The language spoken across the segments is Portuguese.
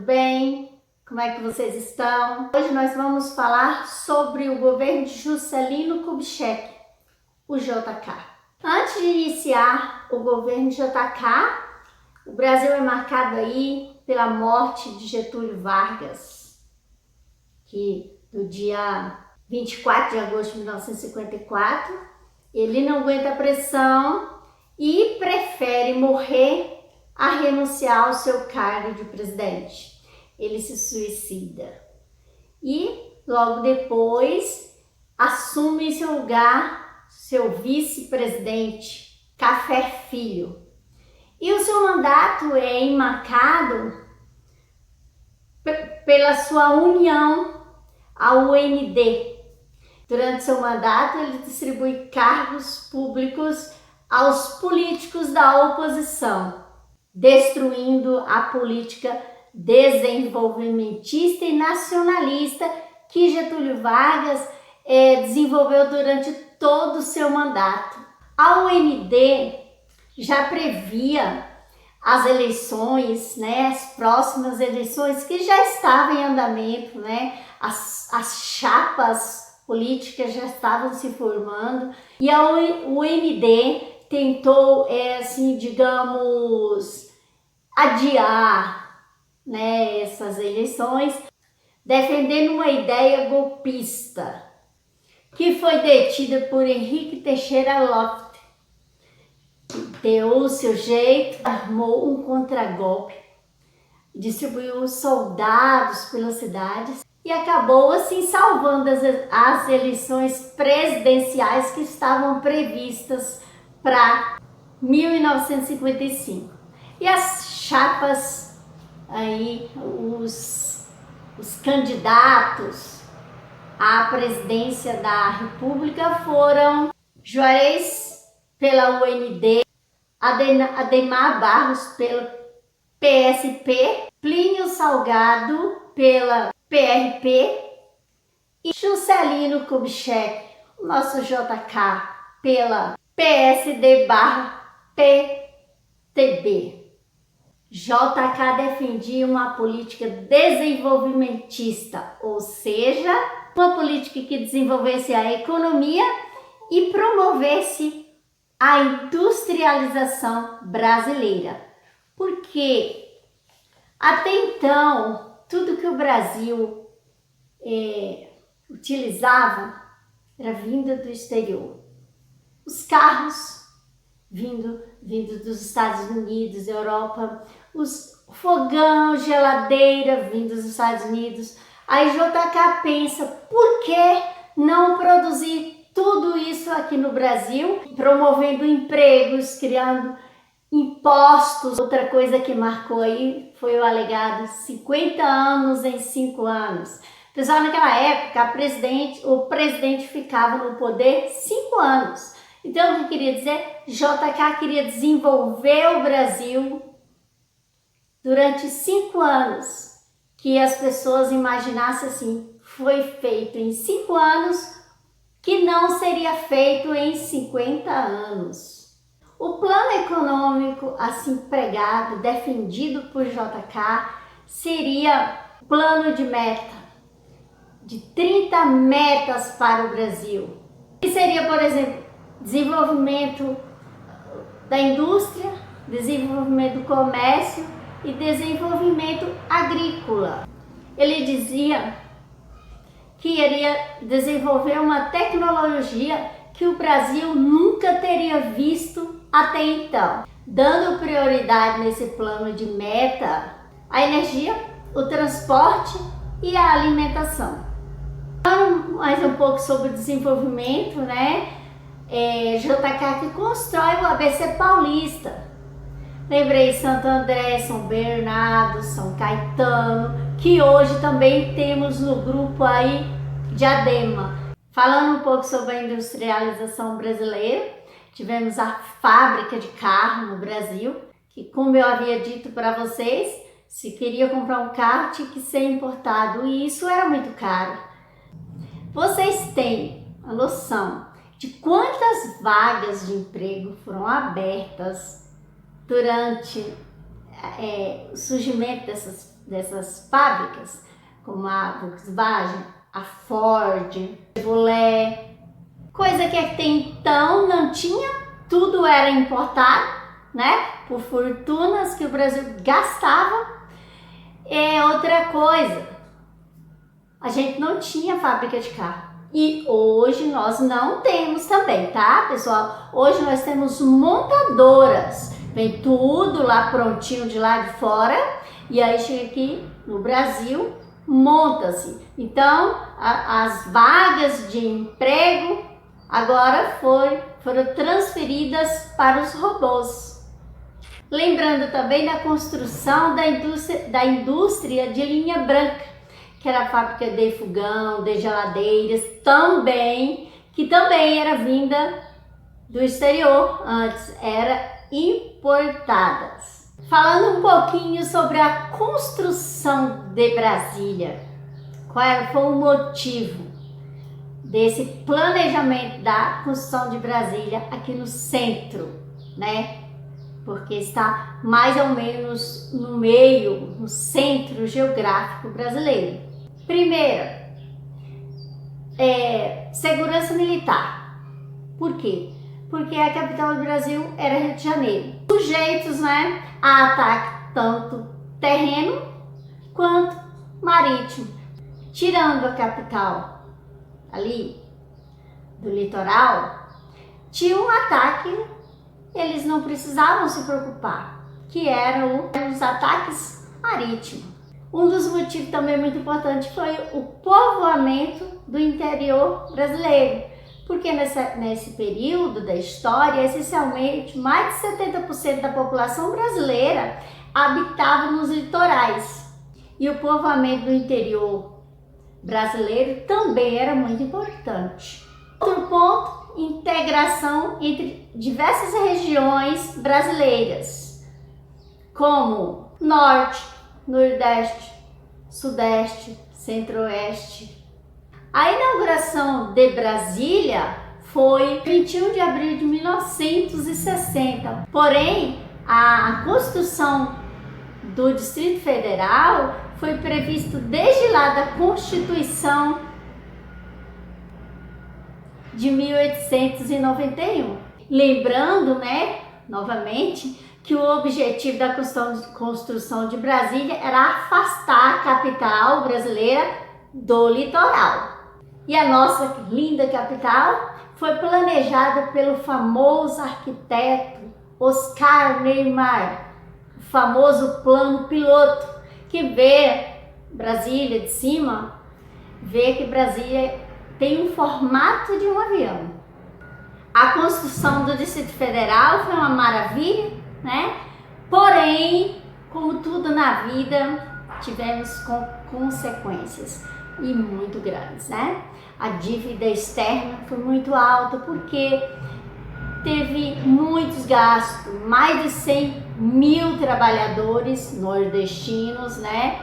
bem? Como é que vocês estão? Hoje nós vamos falar sobre o governo de Juscelino Kubitschek, o JK. Antes de iniciar o governo de JK, o Brasil é marcado aí pela morte de Getúlio Vargas, que no dia 24 de agosto de 1954, ele não aguenta a pressão e prefere morrer a renunciar ao seu cargo de presidente. Ele se suicida e logo depois assume em seu lugar seu vice-presidente, Café Filho. E o seu mandato é enmarcado pela sua união à UND. Durante seu mandato, ele distribui cargos públicos aos políticos da oposição, destruindo a política desenvolvimentista e nacionalista que Getúlio Vargas desenvolveu durante todo o seu mandato. A UND já previa as eleições, as próximas eleições que já estavam em andamento, as chapas políticas já estavam se formando e a UND tentou, adiar essas eleições, defendendo uma ideia golpista, que foi detida por Henrique Teixeira Lopes. Deu o seu jeito, armou um contragolpe, distribuiu soldados pelas cidades e acabou assim salvando as eleições presidenciais que estavam previstas para 1955. E as chapas aí, os candidatos à presidência da República foram Juarez pela UND, Adhemar Barros pela PSP, Plínio Salgado pela PRP e Juscelino Kubitschek, o nosso JK, pela PSD/PTB. JK defendia uma política desenvolvimentista, ou seja, uma política que desenvolvesse a economia e promovesse a industrialização brasileira. Porque até então, tudo que o Brasil utilizava era vindo do exterior. Os carros vindo dos Estados Unidos, Europa, os fogão, geladeira vindo dos Estados Unidos. Aí JK pensa, por que não produzir tudo isso aqui no Brasil, promovendo empregos, criando impostos? Outra coisa que marcou aí foi o alegado 50 anos em 5 anos. Pessoal, naquela época, o presidente ficava no poder 5 anos. Então, o que queria dizer? JK queria desenvolver o Brasil durante 5 anos. Que as pessoas imaginassem assim, foi feito em 5 anos, que não seria feito em 50 anos. O plano econômico assim pregado, defendido por JK, seria o plano de meta, de 30 metas para o Brasil. Que seria, por exemplo, desenvolvimento da indústria, desenvolvimento do comércio e desenvolvimento agrícola. Ele dizia que iria desenvolver uma tecnologia que o Brasil nunca teria visto até então, dando prioridade nesse plano de meta à energia, o transporte e a alimentação. Falando mais um pouco sobre o desenvolvimento, JK que constrói o ABC Paulista. Lembrei Santo André, São Bernardo, São Caetano, que hoje também temos no grupo aí Diadema. Falando um pouco sobre a industrialização brasileira, tivemos a fábrica de carro no Brasil, que, como eu havia dito para vocês, se queria comprar um carro tinha que ser importado e isso era muito caro. Vocês têm a noção de quantas vagas de emprego foram abertas durante o surgimento dessas dessas fábricas, como a Volkswagen, a Ford, a Chevrolet, coisa que até então não tinha, tudo era importado, né? Por fortunas que o Brasil gastava. É outra coisa, a gente não tinha fábrica de carro. E hoje nós não temos também, tá, pessoal? Hoje nós temos montadoras. Vem tudo lá prontinho de lá de fora e aí chega aqui no Brasil, monta-se. Então, as vagas de emprego agora foram transferidas para os robôs. Lembrando também da construção da indústria de linha branca, que era a fábrica de fogão, de geladeiras, que também era vinda do exterior, antes era importadas. Falando um pouquinho sobre a construção de Brasília, qual foi o motivo desse planejamento da construção de Brasília aqui no centro, né? Porque está mais ou menos no meio, no centro geográfico brasileiro. Primeiro, segurança militar. Por quê? Porque a capital do Brasil era Rio de Janeiro. Sujeitos, né, a ataque tanto terreno quanto marítimo. Tirando a capital ali do litoral, tinha um ataque, eles não precisavam se preocupar, que eram os ataques marítimos. Um dos motivos também muito importante foi o povoamento do interior brasileiro, porque nesse período da história, essencialmente, mais de 70% da população brasileira habitava nos litorais. E o povoamento do interior brasileiro também era muito importante. Outro ponto, integração entre diversas regiões brasileiras, como Norte, Nordeste, Sudeste, Centro-Oeste. A inauguração de Brasília foi 21 de abril de 1960, porém a construção do Distrito Federal foi previsto desde lá da Constituição de 1891. Lembrando, né, novamente, que o objetivo da construção de Brasília era afastar a capital brasileira do litoral. E a nossa linda capital foi planejada pelo famoso arquiteto Oscar Niemeyer, o famoso plano piloto, que vê Brasília de cima, vê que Brasília tem um formato de um avião. A construção do Distrito Federal foi uma maravilha, né? Porém, como tudo na vida, tivemos consequências e muito grandes, né? A dívida externa foi muito alta porque teve muitos gastos, mais de 100 mil trabalhadores nordestinos, né?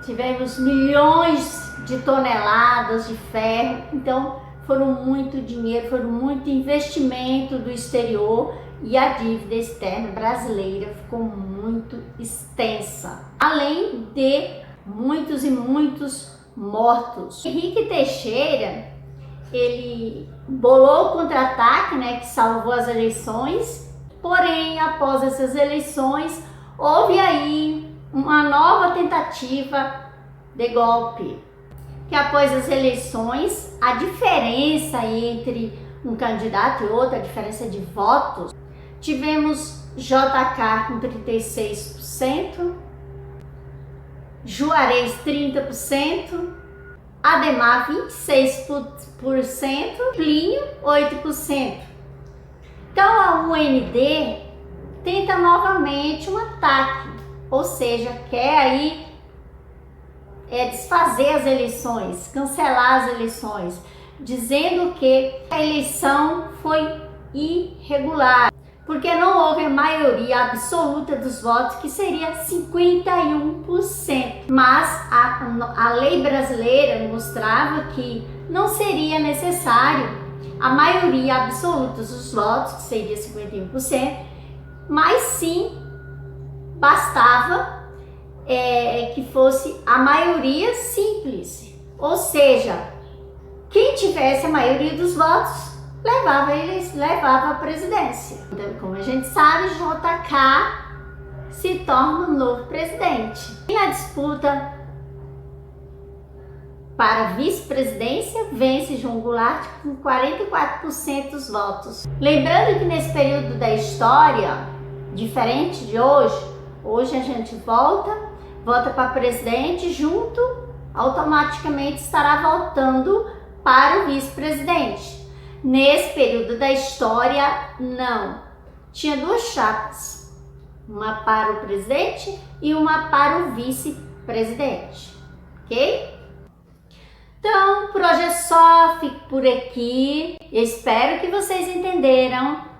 Tivemos milhões de toneladas de ferro, então foram muito dinheiro, foram muito investimento do exterior e a dívida externa brasileira ficou muito extensa, além de muitos e muitos mortos. Henrique Teixeira, ele bolou o contra-ataque, né, que salvou as eleições, porém após essas eleições houve aí uma nova tentativa de golpe, que após as eleições a diferença entre um candidato e outro, a diferença de votos, tivemos JK com 36%, Juarez 30%, Ademar 26%, Plínio 8%. Então a UND tenta novamente um ataque, ou seja, quer aí desfazer as eleições, cancelar as eleições, dizendo que a eleição foi irregular, porque não houve a maioria absoluta dos votos, que seria 51%. Mas a lei brasileira mostrava que não seria necessário a maioria absoluta dos votos, que seria 51%, mas sim bastava que fosse a maioria simples, ou seja, quem tivesse a maioria dos votos levava a presidência. Então, como a gente sabe, JK se torna o novo presidente. E na disputa para a vice-presidência, vence João Goulart com 44% dos votos. Lembrando que nesse período da história, diferente de hoje a gente vota para presidente, junto automaticamente estará votando para o vice-presidente. Nesse período da história, não. Tinha duas chapas, uma para o presidente e uma para o vice-presidente, ok? Então, por hoje é só, fico por aqui. Eu espero que vocês entenderam